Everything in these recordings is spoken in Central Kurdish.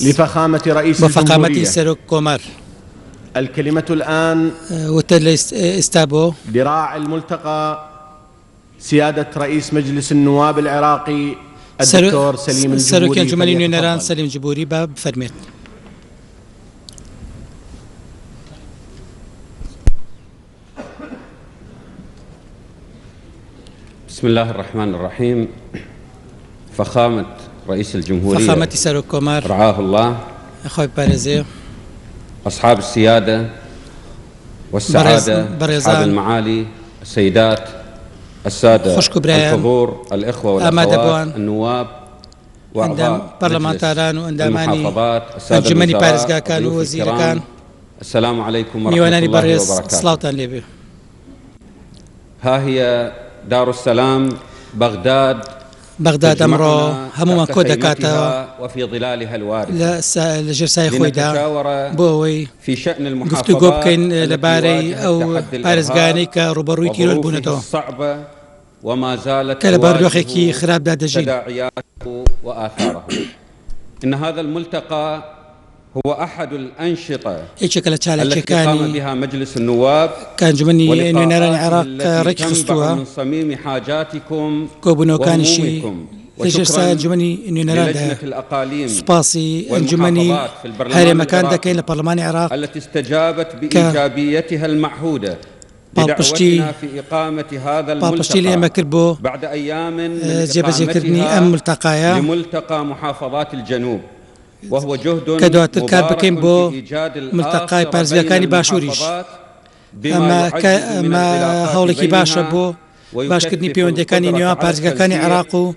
لفخامة رئيس بفخامة الجمهورية. سەرۆک کۆمار الكلمة الآن وتە ئێستا لراعي الملتقى سيادة رئيس مجلس النواب العراقي الدكتور سليم سەرۆکی الجبوري. ئەنجومەنی نوێنەران سەلیم جبوری بفەرمێت. بسم الله الرحمن الرحيم. فخامة رئيس الجمهورية فخامة سەرۆک کۆمار رعاه الله، خۆی پارێزێ، أصحاب السيادة والسعادة، أصحاب المعالي، السيدات السادة الحضور، الإخوة والأخوات، النواب وأعضاء المحافظات، السادة الوزراء والضيوف الكرام، السلام عليكم ورحمة الله وبركاته. ها هي دار السلام بغداد ئەمڕۆ هەمومان کۆ دەکاتەوە وفي ظلالها الوارد لە ژێرسای خۆیدا بۆ ئەوەی گفتوگۆ بکەین لەبارەی ئەو پارێزگانەی کە ڕوبەڕووی تیرۆر بوونەتەوە کە لە باردۆخێکی خراپدا دەژین. إن هذا الملتقى هو أحد الأنشطة التي قام بها مجلس النواب كأنجمني نوێنەرانی عێراق ڕێکی خستووە من صميم حاجاتكم کۆبوونەوەکانیشی لەژێرسای ئەنجومەنی نوێنەراندا سوپاسی ئەنجومەنی هەرێمەکان دەکەین لە پەرلەمانی عێراق التي استجابت بإيجابيتها المعهودة بدعوتنا في إقامة هذا الملتقى بعد أيام من إقامتها لملتقى محافظات الجنوب، وهو جهد مبارك في إيجاد ملتقى پارێزگاکانی باشووریش ئەمە هەوڵێکی باشە بۆ باشکردنی پەیوەندیەکانی نێوان پارێزگاکانی عێراق و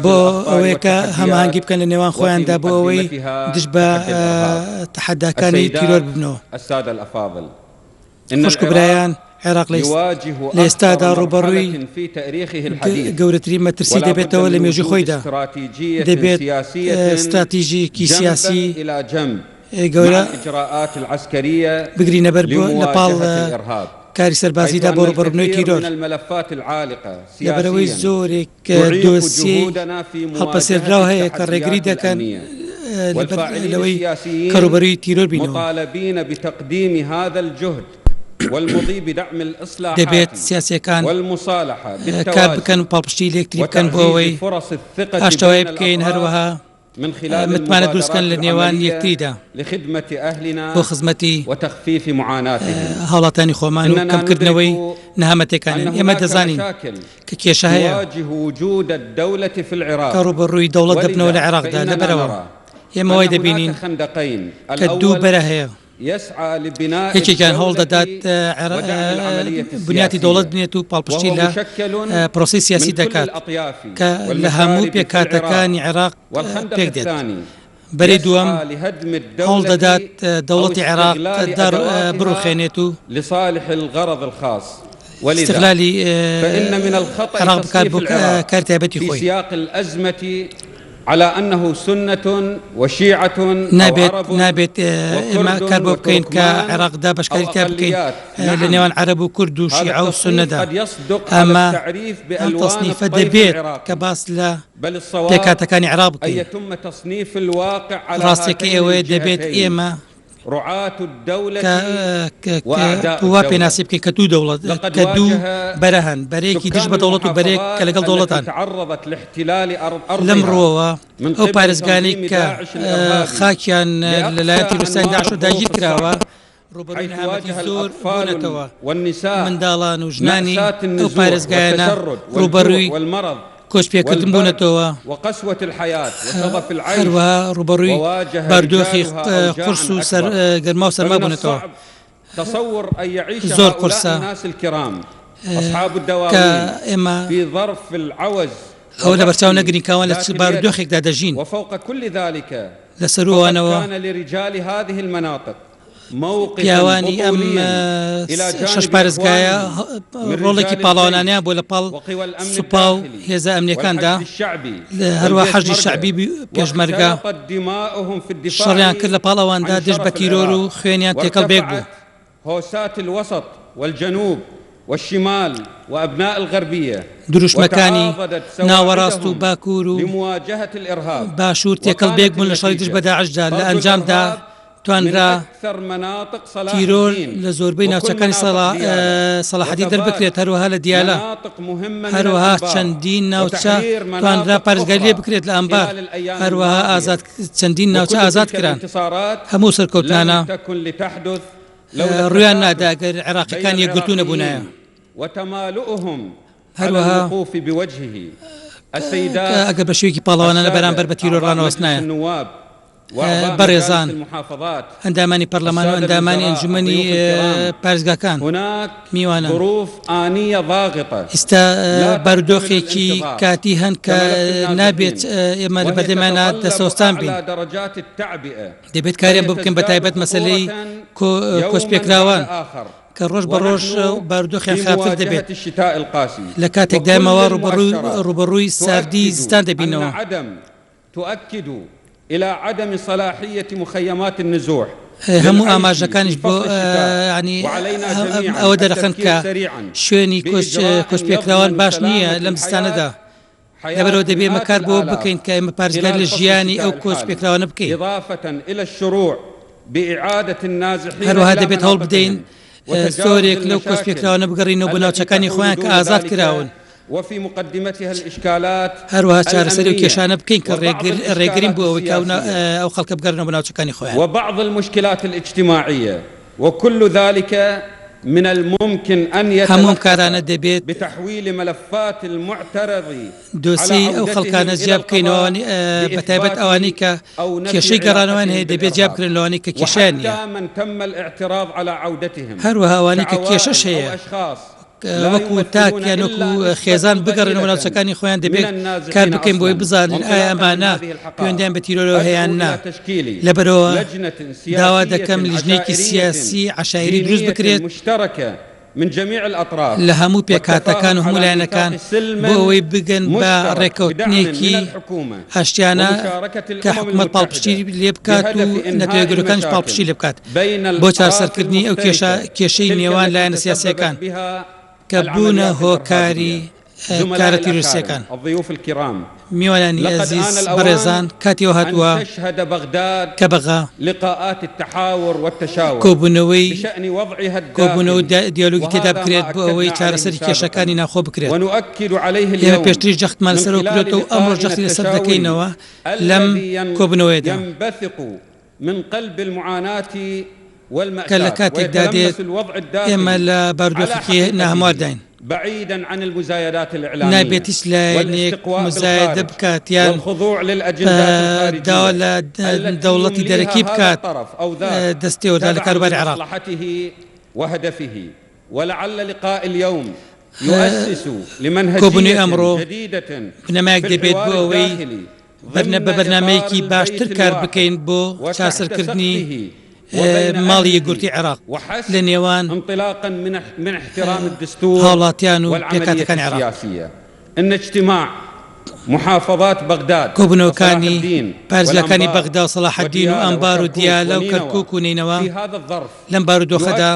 بۆ ئەوەیە کە هەماهەنگی بکەن لە نێوان خۆیاندا بۆ ئەوەی دژ بە تەحەداکانی تیرۆر ببنەوە. خوشک و برایان، عێراق لە ئێستادا ڕوبەڕووی گەورەترین مەترسی دەبێتەوە لە مێژووی خۆیدا، دەبێت استراتیژیکی سیاسی گەورە بگرینە بەر لەپاڵ کاری سەربازیدا بۆ ڕوبەڕبوونەوەی تیرۆر. لەبەرەوەی زۆرێک دۆسیەی هەڵپەسێردراو هەیە کە ڕێگری دەکەن لەوەی کە ڕوبەڕووی تیرۆر بینەوە. والمضي بدعم الإصلاحات دەبێت سیاسیەکان کار بکەن و پاڵپشتی لێکتری بکەن بۆ ئەوەی ئاشتەوای بکەین هەروەها متمانە دروستکەن لە نێوان یەکتریدا بۆ خزمەتی هاوڵاتانی خۆمان و کەمکردنەوەی نەهامەتەکانن. ئێمە دەزانین کە کێشە هەیە کە ڕوبەڕووی دەوڵەت دەبنەوە لە عێراقدا. لەبەرەوە ئێمە وای دەبینین کە دوو بەرە هەیە، یەکێکیان هەوڵ دەدات بنیاتی دەوڵەت بنێت و پاڵپشتی لە پرۆسی سیاسی دەکات کە لە هەموو پێکاتەکانی عێراق پێک دێت. بەرەی دووەم هەوڵ دەدات دەوڵەتی عێراق بڕوخێنێت و استقلالی عێراق بکات بۆ کاری تایبەتی خۆی. على أنه سنة وشيعة نابێت ئێمە کار بۆ بکەین کە عێراقدا بەشکاری تا بکەین لە نێوان عەرەب و کورد و شیعە و سونەدا. ئەمە ئەم تەصنیفە دەبێت کە باس لە پێکاتەکانی عێراق بکەین. ڕاستیەکەی ئەوەیە دەبێت ئێمە وا پێناسی بکەین کە دوو دەوڵەت کە دوو بەرە هەن، بەرەیەکی دژ بە دەوڵەت و بەرێک کە لەگەڵ دەوڵەتان. لەم ڕۆوە ئەو پارێزگانەی کە خاکیان لەلایەن تیرۆریستانی داعش داگیر کراوە ڕوبەڕووی نەهامەتی زۆر بوونەتەوە. منداڵان و ژنانی ئەو پارێزگایانە ڕوبەڕووی کۆچپێکردن بوونەتەوە، هەروەها ڕوبەڕووی باردۆخی قورس و گەرما و سەرما بوونەتەوە. زۆر قورسە کە ئێمە ئەو لە بەرچاو نەگرین کاوان لە باردۆخێکدا دەژین. لەسەروەوانەوە پیاوانی ئەم شەش پارێزگایە ڕۆڵێکی پاڵاوانیان بۆ لە پاڵ سوپا و هێزە ئەمنیەکاندا، هەروە حەشدی شەعبی پێشمەرگە شەڕیان کرد لە پاڵ ئەواندا دژ بە تیرۆر و خوێنیان تێکەڵ بێک بوو. والشمال وأبناء الغربية دروشمەکانی ناوەڕاست و باکوور و لمواجهة الإرهاب باشوور تێکەڵ بێک بوون لە شەڕی دژ بە داعشدا لە ئەنجامدا توانرا تیرۆر لە زۆربەی ناوچەکانی سەلاحەدی دەربکرێت هەروەها لە دیالە هەروەها چەندین ناوچە توانرا پارێزگای لێ بکرێت لە ئەمبار هەروەها چەندین ناوچە ئازاد کران هەموو سەرکەوتانە ڕویان نادا ئەگەر عێراقیەکان یەکگرتوو نەبوونایە هەروەها ئەگەر بە شێوەیەکی پاڵەوانانە بەرامبەر بە تیرۆڕانەوەستنایە بەڕێزان ئەندامانی پەرلەمان و ئەندامانی ئەنجومەنی پارێزگاکان میوانە ئێستا بارودۆخێکی کاتی هەن کە نابێت ئێمە لە بەردەمانە دەسەوەستان بین دەبێت کاریان بۆ بکەین بە تایبەت مەسەلەی کۆچپێکراوان کە ڕۆژ بە ڕۆژ بارودۆخیان خراپتر دەبێت لە کاتێکدا ئێمەوە ڕوبەڕووی ساردی زستان دەبینەوە إلى عدم صلاحية مخيمات النزوح هەموو ئاماژەکانیش بۆ ئەوە دەرەخەن کە شوێنی کۆچپێکراوان باش نییە لەم زستانەدا لەبەرەوە دەبێ مەکار بۆ بکەین کە ئێمە پارێزگای لە ژیانی ئەو کۆچپێکراوانە بکەین هەروەها دەبێت هەوڵ بدەین زۆرێک لەو کۆچپێکراوانە بگەڕینەوە بۆ ناوچەکانی خۆیان کە ئازاد کراون وفي مقدمتها الإشكالات هەروەها چارەسەری و کێشانە بکەین کە ڕێگرین بۆ ئەوەی ئەو خەڵکە بگەڕنەوە بە ناوچەکانی خۆیان وبعض المشكلات الاجتماعية وكل ذلك من الممكن أن يتمثل بتحويل ملفات المعترض دوسي أو خلقان زياب كينوان بتابت أوانيك كشي قرانوان هي دبي جاب كرين لوانيك كشانية وحتى من تم الاعتراض على عودتهم هروها أوانيك كيشش هي وەکو تاکیان وەکو خێزان بگەڕێنەوە ناوچەکانی خۆیان دەبێت کار بکەین بۆی بزانن ئایا ئەمانە پەیوەندیان بە تیرۆرەوە هەیەیان نا لەبەرەوە داوا دەکەم لیژنەیەکی سیاسی عشایری دروست بکرێت لە هەموو پێکهاتەکان و هەموو لایەنەکان بۆ ئەوەی بگەن بە ڕێکەوتنێکی هەشتیانە کە حکوومەت پاڵپشتی لێ بکات و نەتەوەیەکگرەکانیش پاڵپشتی لێ بکات بۆ چارەسەرکردنی ئەو کێشەی نێوان لایەنە سیاسیەکان کە بوونە هۆکاری کارە تیرۆریستیەکان میوانانی ئەزیز بەڕێزان کاتیەوە هاتووە کە بەغا کۆبوونەوەی دیالۆگی تێدا بکرێت بۆ ئەوەی چارەسەری کێشەکانی ناخۆ بکرێت ئێمە پێشتری جەختمان لەسەرەوە کرێتەوە ئەمڕۆ جەختی لەسەر دەکەینەوە لەم کۆبوونەوەیەدا کە لە کاتێکدا دێت ئێمە لە بارودۆخێکی ناهەموار داین نابێت هیچ لایەنێک مزایدە بکات یان داوا لە دەوڵەتی دەرەکی بکات دەستێوەدا لە کاروباری عێراق کۆبوونەوەی ئەمڕۆ بنەمایەک دەبێت بۆ ئەوەی بە بەرنامەیەکی باشتر کار بکەین بۆ چاسەرکردنی ماڵی یەکگرتووی عێراق لە نێوان هاوڵاتیان و پێکهاتەکانی عێراق محافظات بغداد کۆبوونەوەکانی پارێزگاکانی بەغدا و سەلاحەدین و ئەمبار و دیالە و کەرکووک و نینەوە لەم بارودۆخەدا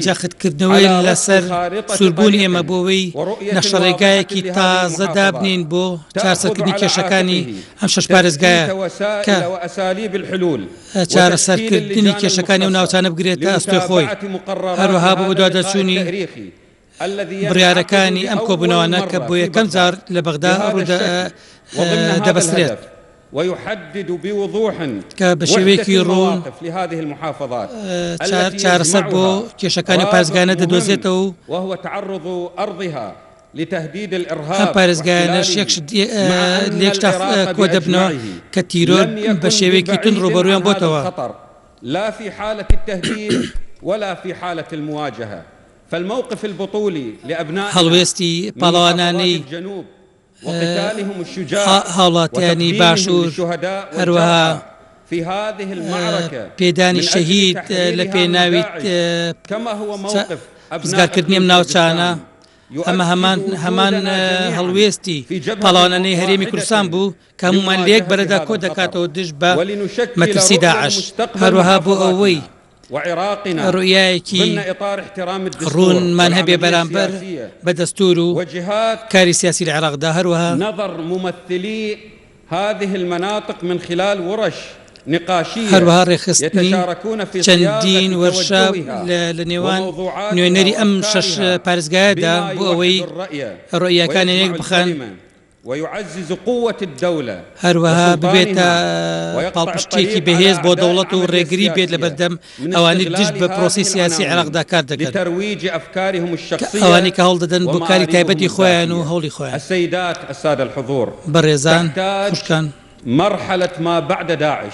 جەختکردنەوەی لەسەر سووربوونی ئێمە بۆەوەی نەخشەڕێگایەکی تازە دابنین بۆ چارەسەرکردنی کێشەکانی ئەم شەش پارێزگایە کە چارەسەرکردنی کێشەکانی و ناوچانە بگرێتە ئەستۆی خۆی هەروەها بۆ دوادەچوونی بڕیارەکانی ئەم کۆبوونەوانە کە بۆ یەکەم جار لە بەغدا دەبەسترێت کە بە شێوەیەکی ڕوون چارەسەر بۆ کێشەکانی پارێزگایانە دەدۆزێتەوە ئەم پارێزگایانەش لێکشتا کۆ دەبنەوە کە تیرۆر بە شێوەیەکی تون ڕوبەڕوویان بۆتەوە لا في حالة التهديد ولا في حالة المواجهة فالموقف البطولي لأبناء هەڵوێستی پاڵەوانانەی وقتالهم الشجاع هاوڵاتیانی باشوور هەروەها في هذه المعركة پێدانی شەهید لە پێناوی كما هو موقف بزگارکردنی ئەم ناوچانە ئەمە هەمان هەڵوێستی پاڵەوانانەی هەرێمی کوردستان بوو کە هەمومان لێک بەرەدا کۆ دەکاتەوە دژ بە مەترسی داعش هەروەها بۆ ئەوەی وعراقنا ڕوئایەکی ضمن إطار احترام الدستور ڕوونمان هەبێ والعملية بەرامبەر السياسية بە دەستور و وجهات کاری سیاسی لە عێراقدا. هەروەها نظر ممثلي هذه المناطق من خلال ورش نقاشية هەروەها ڕێخستنی يتشاركون في چەندین صياغة وەرشاب توجهها لە نێوان وموضوعاتها نوێنەری ئەم شەش وأفكارها پارێزگایەدا بما بۆ ئەوەی يوحد الرأي ڕوئیەکانی ويجمع یەک بخەن، الكلمة ويعزز قوة الدولة هەروەها ببێتە وسلطانها پاڵپشتێکی بەهێز بۆ دەوڵەت و ڕێگری بێت لە بەردەم ئەوانی دژ بە پرۆسی سیاسی عێراقدا کار دەکەن، لترويج أفكارهم الشخصية ئەوانی کە هەوڵ دەدەن بۆ کاری تایبەتی خۆیان و هەوڵی خۆیان. السيدات السادة الحضور، بەڕێزان تحتاج خوشکان، مرحلة ما بعد داعش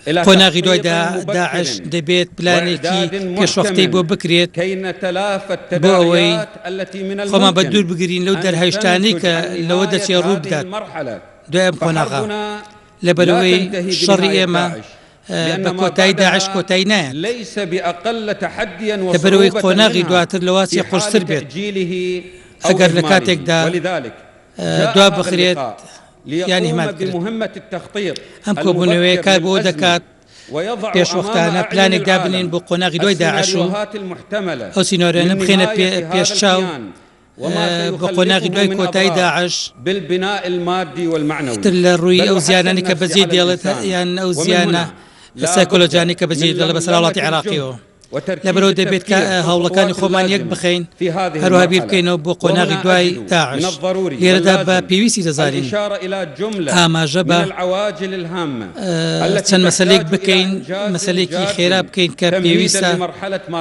إلى قۆناغی دوای تخطيط داعش مبكر دەبێت پلانێکی وإعداد پێشوەختەی بۆ محكم بکرێت كي نتلافى بۆ ئەوەی التداعيات التي من خۆمان بە دوور الممكن بگرین لەو أن دەرهەشتانەی تنتج کە عن لەوە نهاية دەچێت ڕوو هذه بدات المرحلة. دوای ئەم قۆناغا فحربنا لەبەرەوەی لا تنتهي شەڕی بنهاية ئێمە داعش، بە لأن ما کۆتایی داعش بعدها کۆتایی نایەت، ليس بأقل تحديا لەبەرەوەی وصعوبة قۆناغی منها دواتر لەواتێ في حال قورستر بێت تأجيله أو ئەگەر لە إهماله. کاتێکدا ولذلك دوا جاء هذا بخرێت اللقاء یان ليقوم هێمان بکرێت. بمهمة التخطيط ئەم کۆبوونەوەی کار بۆ المبكر دەکات ويضع پێشوەختانە أمام پلانێک أعين دابنین بۆ قۆناغی دوای داعش و السيناريوهات المحتملة ئەو سینۆریانە من بخێنە نهاية هذا پێشچاو الكيان وما بۆ قۆناغی دوای سيخلفه من کۆتایی أضرار داعش بالبناء المادي والمعنوي تر لە ڕووی بل ئەو وحتى زیانانی کە النفسي بەجێ على دێڵێت الإنسان. یان ئەو ومن زیانە هنا لە سایکۆلۆجیانی کە بەجێ دێڵە بەسەر وڵاتی عێراقیەوە. لەبەرەوە دەبێت کە هەوڵەکانی خۆمان یەک بخەین، هەروەها بیر بکەینەوە بۆ قۆناغی دوای داعش. لێرەدا بە پێویستی دەزانین ئاماژە بە چەند مەسەلێک بکەین، مەسەلێکی خێرا بکەین کە پێویستە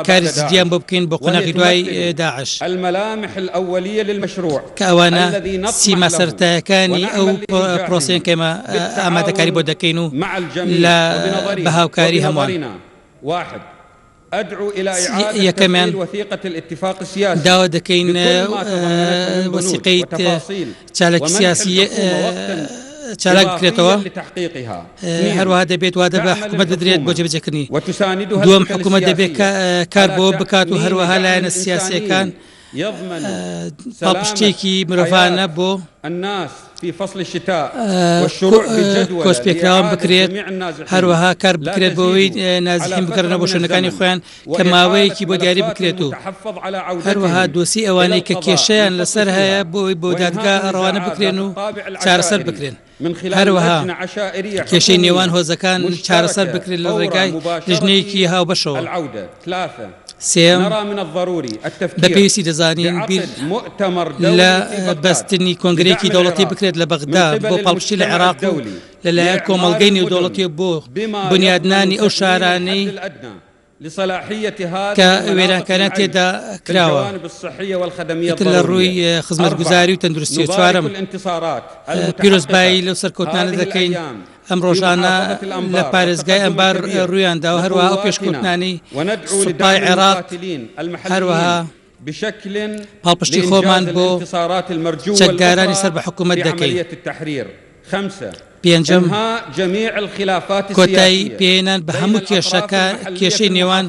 کاری جدیان بۆ بکەین بۆ قۆناغی دوای داعش، کە ئەوانە سیما سەرەتاییەکانی ئەو پرۆسەیەن کە ئێمە ئامادەکاری بۆ دەکەین و لە بەهاوکاری هەمووان. أدعو إلى إعادة تفعيل وثيقة الاتفاق السياسي داوا دەکەین وەسیقەی چالێکی سیاسی چالاک بکرێتەوە، هەروەها دەبێت وادە بە حکوومەت بدرێت بۆ جێبەجێکردنی. دووەم حکوومەت دەبێت کار بۆ بکات و هەروەها لایەنە سیاسیەکان پاڵپشتێکی مرۆڤانە بۆ کۆسپێکراوان بکرێت، هەروەها کار بکرێت بۆەوەی نازیحیم بکەنەوە بۆ شوێنەکانی خۆیان کە ماوەیەکی بۆ دیاری بکرێت و هەروەها دۆسی ئەوانەی کە کێشەیان لەسەر هەیە بۆی بۆ دادگا ڕەوانە بکرێن و چارەسەر بکرێن، هەروەها کێشەی نێوان هۆزەکان چارەسەر بکرێت لە ڕێگای لژنەیەکی هاوبەشەوە. سێم بە پێویستی دەزانین بیر لە بەستنی کۆنگرێکی دەوڵەتی بکرێت لە بەغدا بۆ پاڵپشتی لە عێراق و لەلایەن کۆمەڵگەی نێودەوڵەتی بۆ بنیادنانی ئەو شارانەی کە وێرانکاران تێدا کراوە لە ڕووی خزمەتگوزاری و تەندروستی. و چوارەم پیرۆزبایی لەو سەرکەوتانە دەکەین ئەم ڕۆژانە لە پارێزگای ئەمبار ڕوویانداوە، هەروەها ئەو پێشکەوتنانی سوپای عێراق، هەروەها پاڵپشتی خۆمان بۆ چەکدارانی سەر بە حکوومەت دەکەین. پێنجەم کۆتایی پێێنان بە هەموو کێشەی نێوان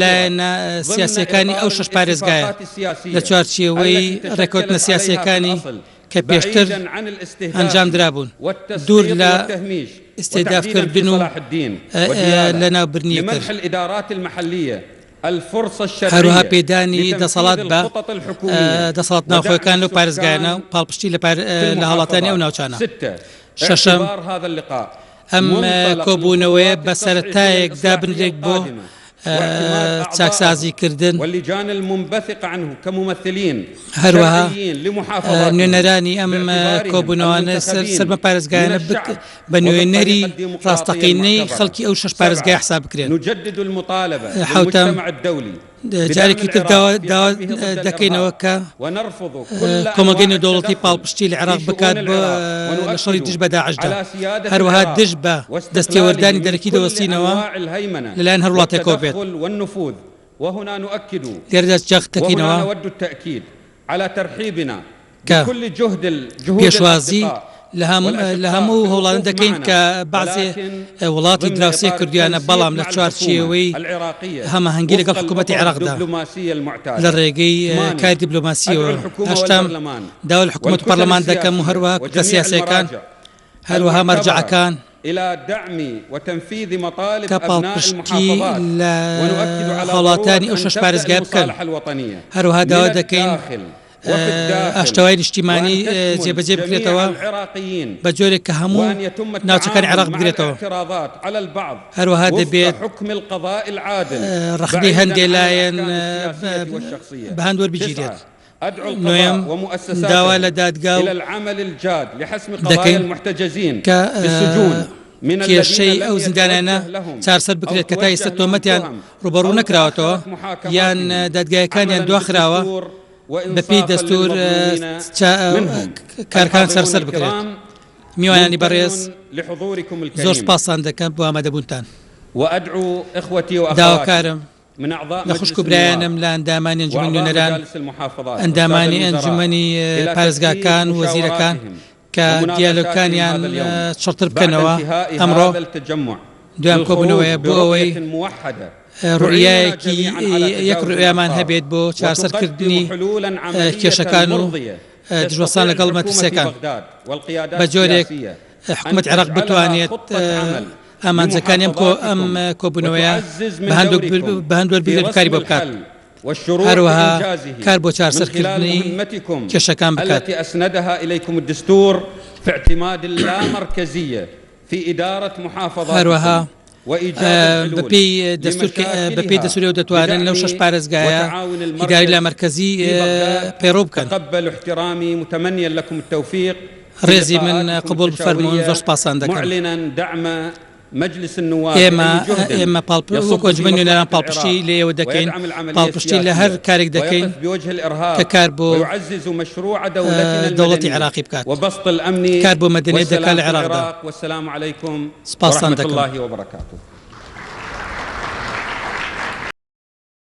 لایەنە سیاسیەکانی ئەو شەش پارێزگایە لە چوارچێوەی ڕێکەوتنە سیاسیەکانی کە پێشتر ئەنجام درابوون، دوور لە ئستێدافکردن و لە ناوبرنیەکرد، هەروها پێدانی دەسەڵات بە دەسەڵات ناوخۆیەکان لەو پارێزگایانە و پاڵپشتی لە هەڵاتانی ئەو ناوچانە. شەشەم ئەم کۆبوونەوەیە بە سەرەتایەک دابنرێک بۆ چاکسازیکردن، هەروەها نوێنەرانی ئەم کۆبوونەوانە سەرمە پارێزگایانە بە نوێنەری ڕاستەقینەی خەڵکی ئەو شەش پارێزگای حساب بکرێن. حوتەم جارێکی تر داوا دەکەینەوە کە کۆمەلگەی نێودەوڵەتی پاڵپشتی لە عێراق بکات بۆ لە شەڕی دژ بە داعشدا، هەروەها دژ بە دەستێوەردانی دەرەکی دەوەستینەوە لەلایەن هەر وڵاتێکەوە بێت. لێرەدا جەخت دەکەینەوە کە پێشوازی لە هەموو هەوڵان دەکەین کە بەعزێ وڵاتی دراوسێ کردویانە، بەڵام لە چوارچێوەی هەماهەنگی لەگەڵ حکوومەتی عێراقدا لە ڕێگەی کاری دیبلۆماسیەوە. هەشتم داوا لە حکوومەت و پەرلەمان دەکەم و هەروەها کورتە سیاسیەکان، هەروەها مەرجەعەکان إلى دعم وتنفيذ مطالب کە أبناء پاڵپشتی المحافظات لە ونؤكد على هەوڵاتانی ئەو ضرورة أن شەش تبدأ پارێزگای بکەن. المصالحة الوطنية هەروەها من داوا دەکەین الداخل وفي الداخل ئاشتەوایی نیشتیمانی وأن تشمل جێبەجێ جميع بکرێتەوە العراقيين بە جۆرێک کە هەموو وأن يتم ناوچەکانی عێراق التعامل مع بگرێتەوە. الاعتراضات على البعض هەروەها وفق دەبێت حكم القضاء العادل ڕخنەی بعيداً عن هەندێک لایەن الأحكام السياسية والشخصية. بە هەند وەربگیرێت. أدعو نوێم القضاء ومؤسساته داوا لە دادگا إلى العمل الجاد لحسم دەکەین قضايا المحتجزين کە بالسجون من الذين کێشەی ئەو لم زیندانانە يتوجه لهم چارسەر بکرێت کە تا ئێستا تۆمەتیان ڕوبەڕوو نەکراوەتەوە یان دادگایەکانیان دواخراوە بەپێی دەستور کارکان سەرسەر بکرێت. میوانانی بەڕێز زۆر سپاسان دەکەم بۆ ئامادەبوونتان. وأدعو إخوتي وأخواتي داواکارم من أعضاء لە خوشک و برایانم لە ئەندامانی ئەنجومەنی نوێنەران ئەندامانی ئەنجومەنی پارێزگاکان و وەزیرەکان کە دیالۆگەکانیان چڕتر بکەنەوە ئەمڕۆ دوام کۆبوونەوەیە بۆ ئەوەی ڕوئیایەکی یەک ڕوئیامان هەبێت بۆ چارەسەرکردنی کێشەکان و دژوەسان لەگەڵ مەترسیەکان بە جۆرێک حکوومەت عێراق بتوانێت ئامانجەکانی ئەم کۆبوونەوەیە بە هەندوەر بکاری بۆ بکات. هەروەها کار بۆ چارەسەرکردنی کێشەکان بکات. التي أسندها إليكم الدستور في اعتماد اللامركزية في إدارة محافظاتكم بەپێی دەستوری و دەتوانن لەو شەش پارێزگایە ئیداری لامەرکەزی پەیڕۆ بکەن. تقبل احترامي متمنيا لكم التوفيق. ڕێزی من قبول بفەرمونون زۆر سپاسان دەکەم. معلنا دعم مجلس النواب ئێمە ئەنجومەنی نوێنەران پاڵپشتی لە ئێوە دەکەین پاڵپشتی لە هەر کارێک دەکەین کە کار بۆ دەوڵەتی عێراقی بکات کار بۆ مەدەنیەت دەکات لە عێراقدا. والسلام عليكم سپاسان ورحمة دەکەم. الله وبركاته.